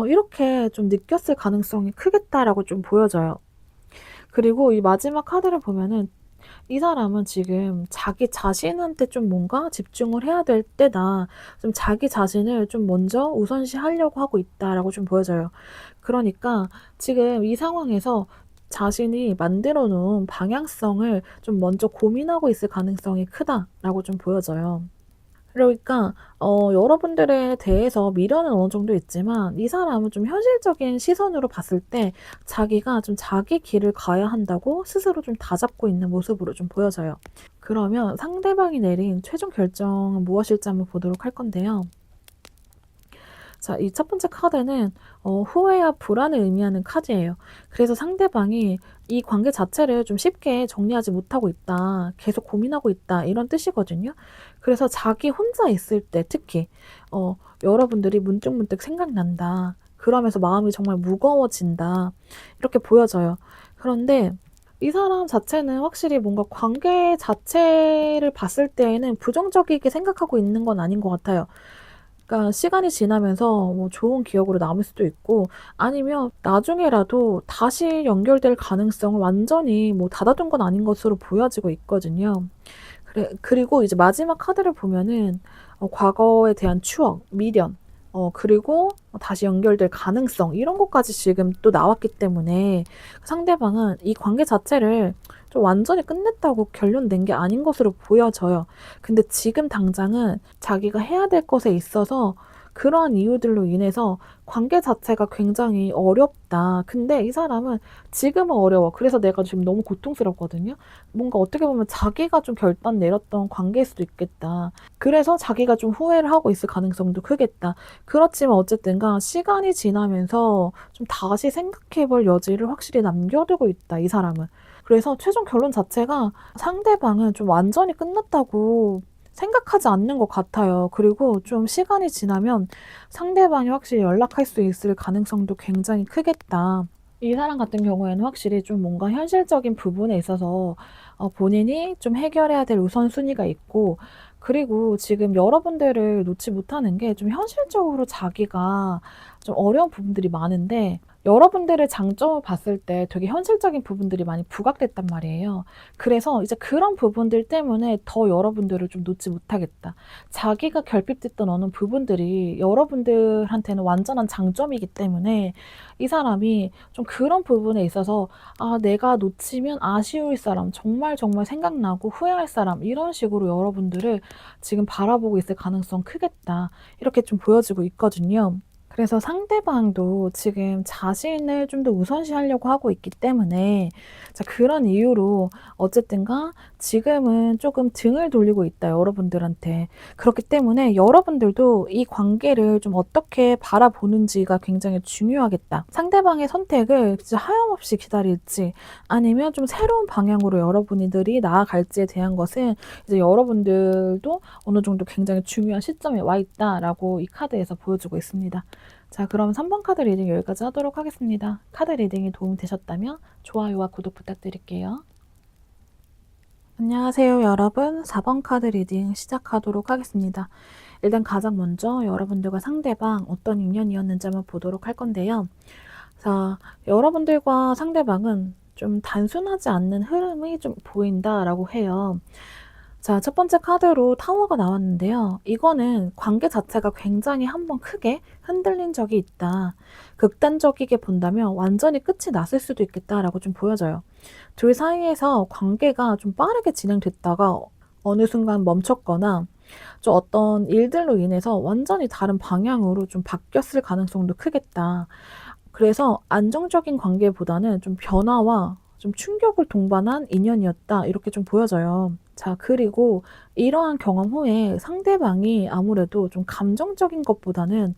이렇게 좀 느꼈을 가능성이 크겠다라고 좀 보여져요. 그리고 이 마지막 카드를 보면은 이 사람은 지금 자기 자신한테 좀 뭔가 집중을 해야 될 때다. 좀 자기 자신을 좀 먼저 우선시하려고 하고 있다라고 좀 보여져요. 그러니까 지금 이 상황에서 자신이 만들어 놓은 방향성을 좀 먼저 고민하고 있을 가능성이 크다라고 좀 보여져요. 그러니까 여러분들에 대해서 미련은 어느 정도 있지만 이 사람은 좀 현실적인 시선으로 봤을 때 자기가 좀 자기 길을 가야 한다고 스스로 좀 다잡고 있는 모습으로 좀 보여져요. 그러면 상대방이 내린 최종 결정은 무엇일지 한번 보도록 할 건데요. 자, 이 첫 번째 카드는 후회와 불안을 의미하는 카드예요. 그래서 상대방이 이 관계 자체를 좀 쉽게 정리하지 못하고 있다, 계속 고민하고 있다 이런 뜻이거든요. 그래서 자기 혼자 있을 때 특히 여러분들이 문득문득 생각난다. 그러면서 마음이 정말 무거워진다. 이렇게 보여져요. 그런데 이 사람 자체는 확실히 뭔가 관계 자체를 봤을 때에는 부정적이게 생각하고 있는 건 아닌 것 같아요. 그러니까 시간이 지나면서 뭐 좋은 기억으로 남을 수도 있고 아니면 나중에라도 다시 연결될 가능성을 완전히 뭐 닫아둔 건 아닌 것으로 보여지고 있거든요. 그리고 이제 마지막 카드를 보면은 과거에 대한 추억, 미련, 그리고 다시 연결될 가능성 이런 것까지 지금 또 나왔기 때문에 상대방은 이 관계 자체를 좀 완전히 끝냈다고 결론 낸 게 아닌 것으로 보여져요. 근데 지금 당장은 자기가 해야 될 것에 있어서 그러한 이유들로 인해서 관계 자체가 굉장히 어렵다. 근데 이 사람은 지금은 어려워. 그래서 내가 지금 너무 고통스럽거든요. 뭔가 어떻게 보면 자기가 좀 결단 내렸던 관계일 수도 있겠다. 그래서 자기가 좀 후회를 하고 있을 가능성도 크겠다. 그렇지만 어쨌든가 시간이 지나면서 좀 다시 생각해 볼 여지를 확실히 남겨두고 있다, 이 사람은. 그래서 최종 결론 자체가 상대방은 좀 완전히 끝났다고 생각하지 않는 것 같아요. 그리고 좀 시간이 지나면 상대방이 확실히 연락할 수 있을 가능성도 굉장히 크겠다. 이 사람 같은 경우에는 확실히 좀 뭔가 현실적인 부분에 있어서 본인이 좀 해결해야 될 우선순위가 있고, 그리고 지금 여러분들을 놓지 못하는 게 좀 현실적으로 자기가 좀 어려운 부분들이 많은데, 여러분들의 장점을 봤을 때 되게 현실적인 부분들이 많이 부각됐단 말이에요. 그래서 이제 그런 부분들 때문에 더 여러분들을 좀 놓지 못하겠다. 자기가 결핍됐던 어느 부분들이 여러분들한테는 완전한 장점이기 때문에 이 사람이 좀 그런 부분에 있어서 '아 내가 놓치면 아쉬울 사람, 정말 정말 생각나고 후회할 사람.' 이런 식으로 여러분들을 지금 바라보고 있을 가능성 크겠다. 이렇게 좀 보여지고 있거든요. 그래서 상대방도 지금 자신을 좀 더 우선시하려고 하고 있기 때문에 자 그런 이유로 어쨌든가 지금은 쪼금 등을 돌리고 있다, 여러분들한테. 그렇기 때문에 여러분들도 이 관계를 좀 어떻게 바라보는지가 굉장히 중요하겠다. 상대방의 선택을 진짜 하염없이 기다릴지 아니면 좀 새로운 방향으로 여러분들이 나아갈지에 대한 것은 이제 여러분들도 어느 정도 굉장히 중요한 시점에 와 있다라고 이 카드에서 보여주고 있습니다. 자, 그럼 3번 카드 리딩 여기까지 하도록 하겠습니다. 카드 리딩이 도움이 되셨다면 좋아요와 구독 부탁드릴게요. 안녕하세요, 여러분. 4번 카드 리딩 시작하도록 하겠습니다. 일단 가장 먼저 여러분들과 상대방 어떤 인연이었는지 한번 보도록 할 건데요. 자, 여러분들과 상대방은 좀 단순하지 않는 흐름이 좀 보인다라고 해요. 자, 첫 번째 카드로 타워가 나왔는데요. 이거는 관계 자체가 굉장히 한번 크게 흔들린 적이 있다. 극단적이게 본다면 완전히 끝이 났을 수도 있겠다라고 좀 보여져요. 둘 사이에서 관계가 좀 빠르게 진행됐다가 어느 순간 멈췄거나 좀 어떤 일들로 인해서 완전히 다른 방향으로 좀 바뀌었을 가능성도 크겠다. 그래서 안정적인 관계보다는 좀 변화와 좀 충격을 동반한 인연이었다. 이렇게 좀 보여져요. 자, 그리고 이러한 경험 후에 상대방이 아무래도 좀 감정적인 것보다는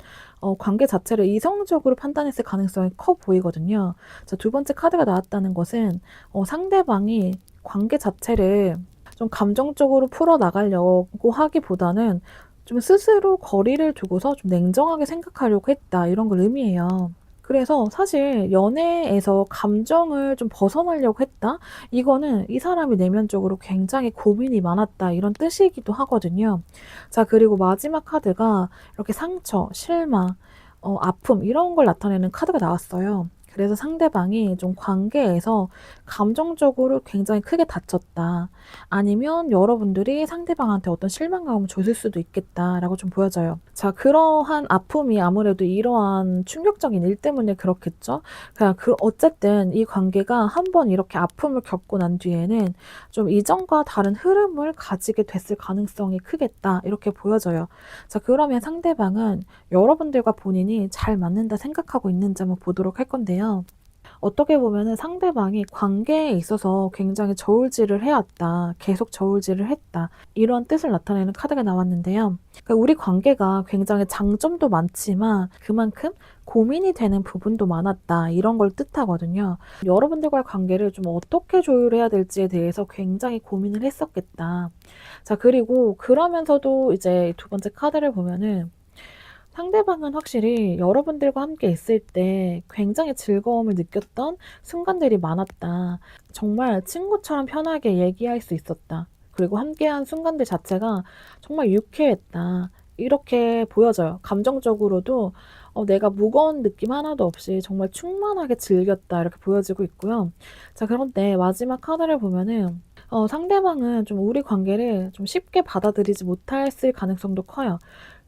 관계 자체를 이성적으로 판단했을 가능성이 커 보이거든요. 자, 두 번째 카드가 나왔다는 것은 상대방이 관계 자체를 좀 감정적으로 풀어나가려고 하기보다는 좀 스스로 거리를 두고서 좀 냉정하게 생각하려고 했다. 이런 걸 의미해요. 그래서 사실 연애에서 감정을 좀 벗어나려고 했다? 이거는 이 사람이 내면적으로 굉장히 고민이 많았다 이런 뜻이기도 하거든요. 자, 그리고 마지막 카드가 이렇게 상처, 실망, 아픔 이런 걸 나타내는 카드가 나왔어요. 그래서 상대방이 좀 관계에서 감정적으로 굉장히 크게 다쳤다. 아니면 여러분들이 상대방한테 어떤 실망감을 줬을 수도 있겠다라고 좀 보여져요. 자, 그러한 아픔이 아무래도 이러한 충격적인 일 때문에 그렇겠죠. 그냥 어쨌든 이 관계가 한번 이렇게 아픔을 겪고 난 뒤에는 좀 이전과 다른 흐름을 가지게 됐을 가능성이 크겠다 이렇게 보여져요. 자, 그러면 상대방은 여러분들과 본인이 잘 맞는다 생각하고 있는지 한번 보도록 할 건데요. 어떻게 보면은 상대방이 관계에 있어서 굉장히 저울질을 해왔다. 계속 저울질을 했다. 이런 뜻을 나타내는 카드가 나왔는데요. 그러니까 우리 관계가 굉장히 장점도 많지만 그만큼 고민이 되는 부분도 많았다. 이런 걸 뜻하거든요. 여러분들과의 관계를 좀 어떻게 조율해야 될지에 대해서 굉장히 고민을 했었겠다. 자, 그리고 그러면서도 이제 두 번째 카드를 보면은 상대방은 확실히 여러분들과 함께 있을 때 굉장히 즐거움을 느꼈던 순간들이 많았다. 정말 친구처럼 편하게 얘기할 수 있었다. 그리고 함께한 순간들 자체가 정말 유쾌했다. 이렇게 보여져요. 감정적으로도 내가 무거운 느낌 하나도 없이 정말 충만하게 즐겼다. 이렇게 보여지고 있고요. 자, 그런데 마지막 카드를 보면은 상대방은 좀 우리 관계를 좀 쉽게 받아들이지 못했을 가능성도 커요.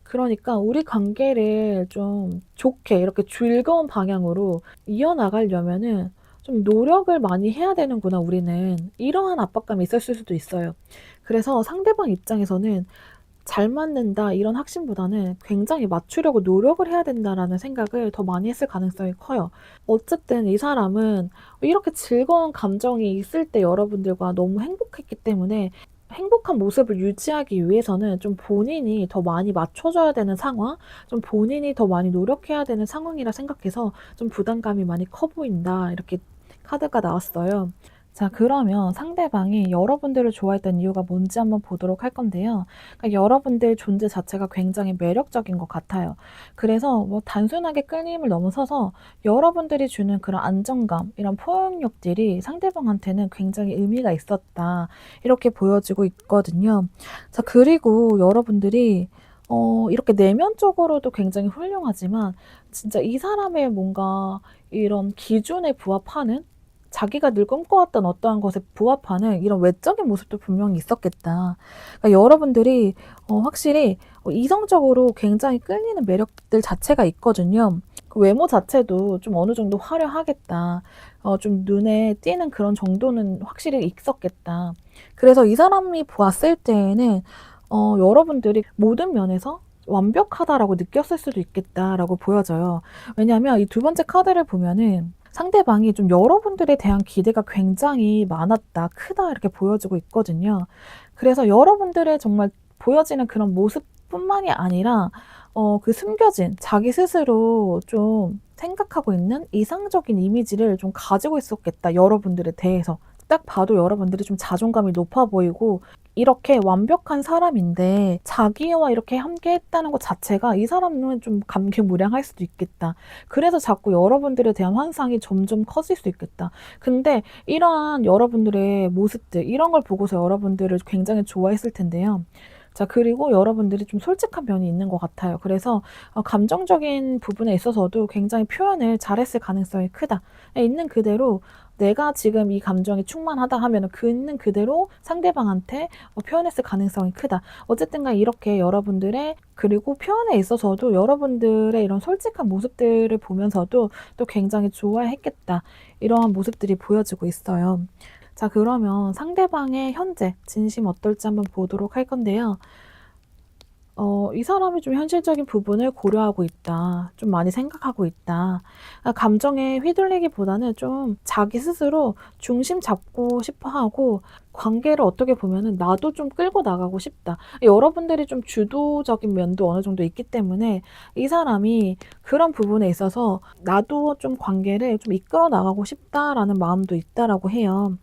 그러니까 우리 관계를 좀 좋게 이렇게 즐거운 방향으로 이어나가려면은 좀 '노력을 많이 해야 되는구나 우리는.' 이러한 압박감이 있었을 수도 있어요. 그래서 상대방 입장에서는 '잘 맞는다.' 이런 확신보다는 '굉장히 맞추려고 노력을 해야 된다.'라는 생각을 더 많이 했을 가능성이 커요. 어쨌든 이 사람은 이렇게 즐거운 감정이 있을 때 여러분들과 너무 행복했기 때문에 행복한 모습을 유지하기 위해서는 좀 본인이 더 많이 맞춰줘야 되는 상황, 좀 본인이 더 많이 노력해야 되는 상황이라 생각해서 좀 부담감이 많이 커 보인다. 이렇게 카드가 나왔어요. 자, 그러면 상대방이 여러분들을 좋아했던 이유가 뭔지 한번 보도록 할 건데요. 그러니까 여러분들 존재 자체가 굉장히 매력적인 것 같아요. 그래서 뭐 단순하게 끌림을 넘어서서 여러분들이 주는 그런 안정감, 이런 포용력들이 상대방한테는 굉장히 의미가 있었다. 이렇게 보여지고 있거든요. 자, 그리고 여러분들이 이렇게 내면적으로도 굉장히 훌륭하지만 진짜 이 사람의 뭔가 이런 기준에 부합하는, 자기가 늘 꿈꿔왔던 어떠한 것에 부합하는 이런 외적인 모습도 분명히 있었겠다. 그러니까 여러분들이 확실히 이성적으로 굉장히 끌리는 매력들 자체가 있거든요. 그 외모 자체도 좀 어느 정도 화려하겠다. 좀 눈에 띄는 그런 정도는 확실히 있었겠다. 그래서 이 사람이 보았을 때에는 여러분들이 모든 면에서 완벽하다라고 느꼈을 수도 있겠다라고 보여져요. 왜냐하면 이 두 번째 카드를 보면은 상대방이 좀 여러분들에 대한 기대가 굉장히 많았다, 크다 이렇게 보여지고 있거든요. 그래서 여러분들의 정말 보여지는 그런 모습뿐만이 아니라 그 숨겨진 자기 스스로 좀 생각하고 있는 이상적인 이미지를 좀 가지고 있었겠다, 여러분들에 대해서. 딱 봐도 여러분들이 좀 자존감이 높아 보이고 이렇게 완벽한 사람인데 자기와 이렇게 함께 했다는 것 자체가 이 사람은 좀 감개무량할 수도 있겠다. 그래서 자꾸 여러분들에 대한 환상이 점점 커질 수 있겠다. 근데 이러한 여러분들의 모습들, 이런 걸 보고서 여러분들을 굉장히 좋아했을 텐데요. 자, 그리고 여러분들이 좀 솔직한 면이 있는 것 같아요. 그래서 감정적인 부분에 있어서도 굉장히 표현을 잘했을 가능성이 크다. 있는 그대로 내가 지금 이 감정이 충만하다 하면은 그 있는 그대로 상대방한테 표현했을 가능성이 크다. 어쨌든 간에 이렇게 여러분들의, 그리고 표현에 있어서도 여러분들의 이런 솔직한 모습들을 보면서도 또 굉장히 좋아했겠다. 이러한 모습들이 보여지고 있어요. 자, 그러면 상대방의 현재 진심 어떨지 한번 보도록 할 건데요. 이 사람이 좀 현실적인 부분을 고려하고 있다. 좀 많이 생각하고 있다. 감정에 휘둘리기보다는 좀 자기 스스로 중심 잡고 싶어 하고, 관계를 어떻게 보면은 나도 좀 끌고 나가고 싶다. 여러분들이 좀 주도적인 면도 어느 정도 있기 때문에 이 사람이 그런 부분에 있어서 나도 좀 관계를 좀 이끌어 나가고 싶다라는 마음도 있다라고 해요.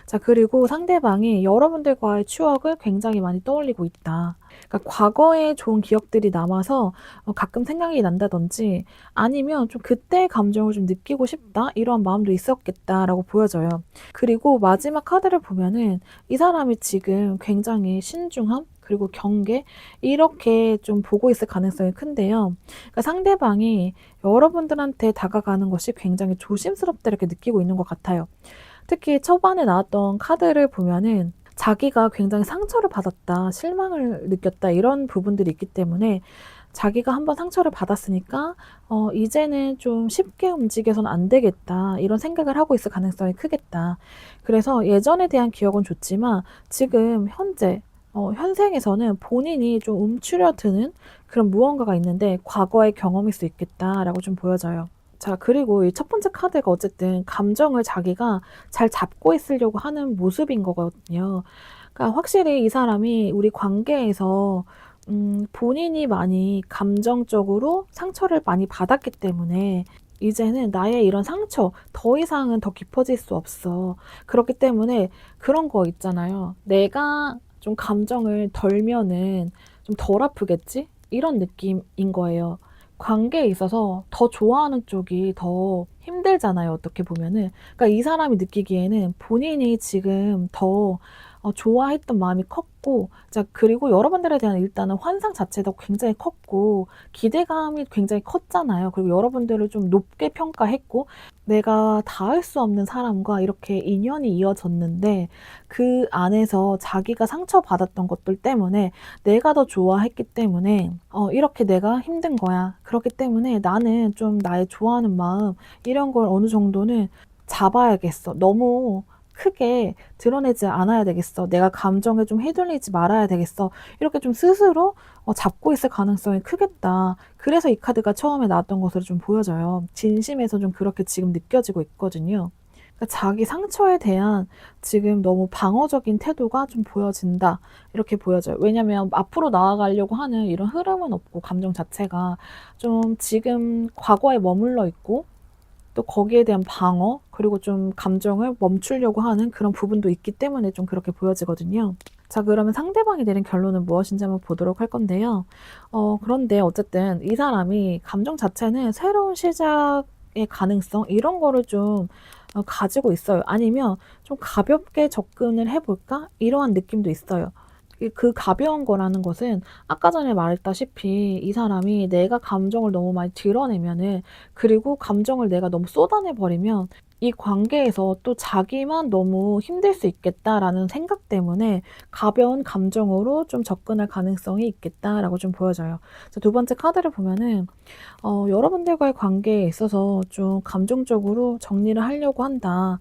자, 그리고 상대방이 여러분들과의 추억을 굉장히 많이 떠올리고 있다. 그러니까 과거의 좋은 기억들이 남아서 가끔 생각이 난다든지, 아니면 좀 '그때의 감정을 좀 느끼고 싶다.' 이런 마음도 있었겠다라고 보여져요. 그리고 마지막 카드를 보면은 이 사람이 지금 굉장히 신중함 그리고 경계, 이렇게 좀 보고 있을 가능성이 큰데요. 그러니까 상대방이 여러분들한테 다가가는 것이 굉장히 조심스럽다 이렇게 느끼고 있는 것 같아요. 특히 초반에 나왔던 카드를 보면은 자기가 굉장히 상처를 받았다, 실망을 느꼈다 이런 부분들이 있기 때문에 자기가 한번 상처를 받았으니까 '이제는 좀 쉽게 움직여서는 안 되겠다.' 이런 생각을 하고 있을 가능성이 크겠다. 그래서 예전에 대한 기억은 좋지만 지금 현재 현생에서는 본인이 좀 움츠려드는 그런 무언가가 있는데 '과거의 경험일 수 있겠다.'라고 좀 보여져요. 자, 그리고 이 첫 번째 카드가 어쨌든 감정을 자기가 잘 잡고 있으려고 하는 모습인 거거든요. 그러니까 확실히 이 사람이 우리 관계에서 본인이 많이 감정적으로 상처를 많이 받았기 때문에 이제는 나의 이런 상처 더 이상은 더 깊어질 수 없어. 그렇기 때문에 그런 거 있잖아요. '내가 좀 감정을 덜면은 좀 덜 아프겠지?' 이런 느낌인 거예요. 관계에 있어서 더 좋아하는 쪽이 더 힘들잖아요, 어떻게 보면은. 그러니까 이 사람이 느끼기에는 본인이 지금 더 좋아했던 마음이 컸고, 자, 그리고 여러분들에 대한 일단은 환상 자체도 굉장히 컸고, 기대감이 굉장히 컸잖아요. 그리고 여러분들을 좀 높게 평가했고, 내가 닿을 수 없는 사람과 이렇게 인연이 이어졌는데, 그 안에서 자기가 상처받았던 것들 때문에 내가 더 좋아했기 때문에 이렇게 내가 힘든 거야. 그렇기 때문에 나는 좀 나의 좋아하는 마음 이런 걸 어느 정도는 잡아야겠어. 너무 크게 드러내지 않아야 되겠어. 내가 감정에 좀 휘둘리지 말아야 되겠어. 이렇게 좀 스스로 잡고 있을 가능성이 크겠다. 그래서 이 카드가 처음에 나왔던 것으로 좀 보여져요. 진심에서 좀 그렇게 지금 느껴지고 있거든요. 그러니까 자기 상처에 대한 지금 너무 방어적인 태도가 좀 보여진다. 이렇게 보여져요. 왜냐면 앞으로 나아가려고 하는 이런 흐름은 없고, 감정 자체가 좀 지금 과거에 머물러 있고, 또 거기에 대한 방어, 그리고 좀 감정을 멈추려고 하는 그런 부분도 있기 때문에 좀 그렇게 보여지거든요. 자, 그러면 상대방이 내린 결론은 무엇인지 한번 보도록 할 건데요. 그런데 어쨌든 이 사람이 감정 자체는 새로운 시작의 가능성, 이런 거를 좀 가지고 있어요. 아니면 좀 가볍게 접근을 해볼까? 이러한 느낌도 있어요. 그 가벼운 거라는 것은 아까 전에 말했다시피 이 사람이 내가 감정을 너무 많이 드러내면은, 그리고 감정을 내가 너무 쏟아내 버리면 이 관계에서 또 자기만 너무 힘들 수 있겠다라는 생각 때문에 가벼운 감정으로 좀 접근할 가능성이 있겠다라고 좀 보여져요. 두 번째 카드를 보면은 여러분들과의 관계에 있어서 좀 감정적으로 정리를 하려고 한다.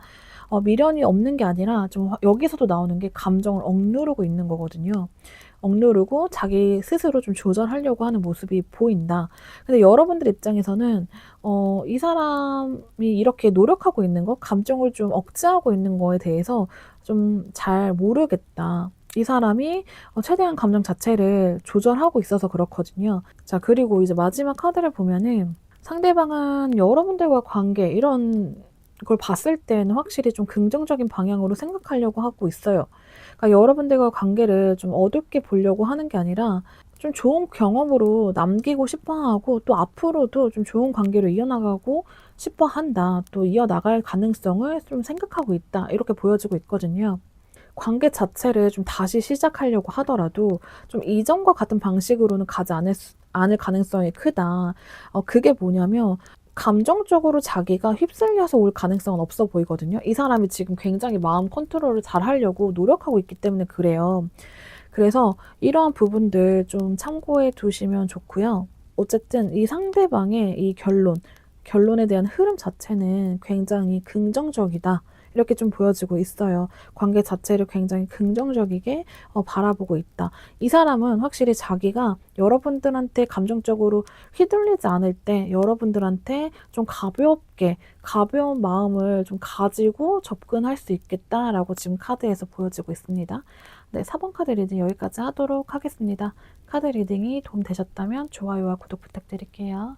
미련이 없는 게 아니라 좀 여기서도 나오는 게 감정을 억누르고 있는 거거든요. 억누르고 자기 스스로 좀 조절하려고 하는 모습이 보인다. 근데 여러분들 입장에서는 이 사람이 이렇게 노력하고 있는 거, 감정을 좀 억제하고 있는 거에 대해서 좀 잘 모르겠다. 이 사람이 최대한 감정 자체를 조절하고 있어서 그렇거든요. 자, 그리고 이제 마지막 카드를 보면은 상대방은 여러분들과 관계 이런 걸 봤을 때는 확실히 좀 긍정적인 방향으로 생각하려고 하고 있어요. 그러니까 여러분들과 관계를 좀 어둡게 보려고 하는 게 아니라 좀 좋은 경험으로 남기고 싶어 하고, 또 앞으로도 좀 좋은 관계로 이어나가고 싶어 한다. 또 이어나갈 가능성을 좀 생각하고 있다. 이렇게 보여지고 있거든요. 관계 자체를 좀 다시 시작하려고 하더라도 좀 이전과 같은 방식으로는 가지 않을 가능성이 크다. 그게 뭐냐면 감정적으로 자기가 휩쓸려서 올 가능성은 없어 보이거든요. 이 사람이 지금 굉장히 마음 컨트롤을 잘 하려고 노력하고 있기 때문에 그래요. 그래서 이러한 부분들 좀 참고해 두시면 좋고요. 어쨌든 이 상대방의 이 결론에 대한 흐름 자체는 굉장히 긍정적이다. 이렇게 좀 보여지고 있어요. 관계 자체를 굉장히 긍정적이게 바라보고 있다. 이 사람은 확실히 자기가 여러분들한테 감정적으로 휘둘리지 않을 때 여러분들한테 좀 가벼운 마음을 좀 가지고 접근할 수 있겠다라고 지금 카드에서 보여지고 있습니다. 네, 4번 카드 리딩 여기까지 하도록 하겠습니다. 카드 리딩이 도움되셨다면 좋아요와 구독 부탁드릴게요.